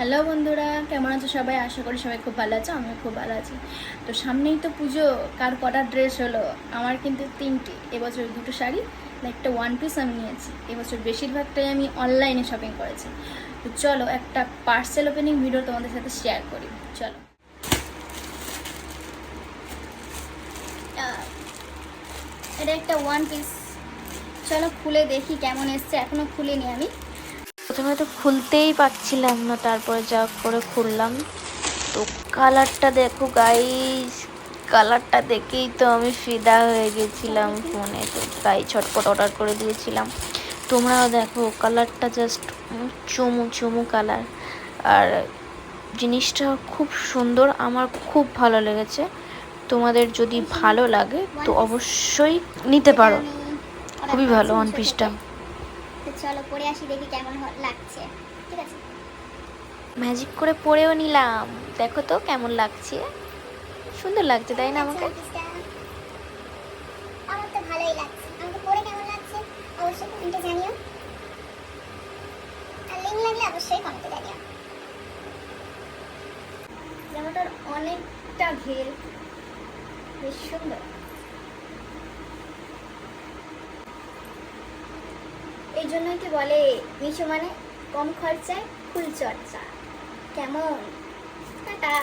Hello বন্ধুরা, কেমন আছো সবাই? আশা করি সবাই খুব ভালো আছো, আমিও খুব ভালো আছি। তো সামনেই তো পুজো, কার কটা ড্রেস হলো? আমার কিন্তু 3টে। এবছর 2টো শাড়ি, একটা ওয়ান পিস আমি নিয়েছি। এবছর বেশিরভাগটাই আমি অনলাইনে শপিং করেছি। তো চলো একটা পার্সেল ওপেনিং ভিডিও তোমাদের সাথে শেয়ার করি। চলো, এটা একটা ওয়ান পিস। চলো খুলে দেখি কেমন এসছে, এখনো খুলিনি আমি। প্রথমে তো খুলতেই পারছিলাম না, তারপরে যা করে খুললাম। তো কালারটা দেখো গাইস, কালারটা দেখেই তো আমি ফিদা হয়ে গেছিলাম ফোনে। তো তাই ছটপট অর্ডার করে দিয়েছিলাম। তোমরাও দেখো কালারটা জাস্ট চুমু চুমু কালার। আর জিনিসটা খুব সুন্দর, আমার খুব ভালো লেগেছে। তোমাদের যদি ভালো লাগে তো অবশ্যই নিতে পারো, খুবই ভালো ওয়ান পিসটা। তো চলো পরে আসি, দেখি কেমন লাগছে। ঠিক আছে, ম্যাজিক করে পরেও নিলাম, দেখো তো কেমন লাগছে। সুন্দর লাগছে তাই না আমাকে? আমার তো ভালোই লাগছে। আমাকে পরে কেমন লাগছে অবশ্যই কমেন্টে জানিও, আর লিংক লাগলে অবশ্যই কমেন্টে জানিও। জামাটার অনেকটা ঘের, বেশ সুন্দর। এই জন্যই কি বলে মিশো মানে কম খরচায় ফুল চর্চা। কেমন? টাটা।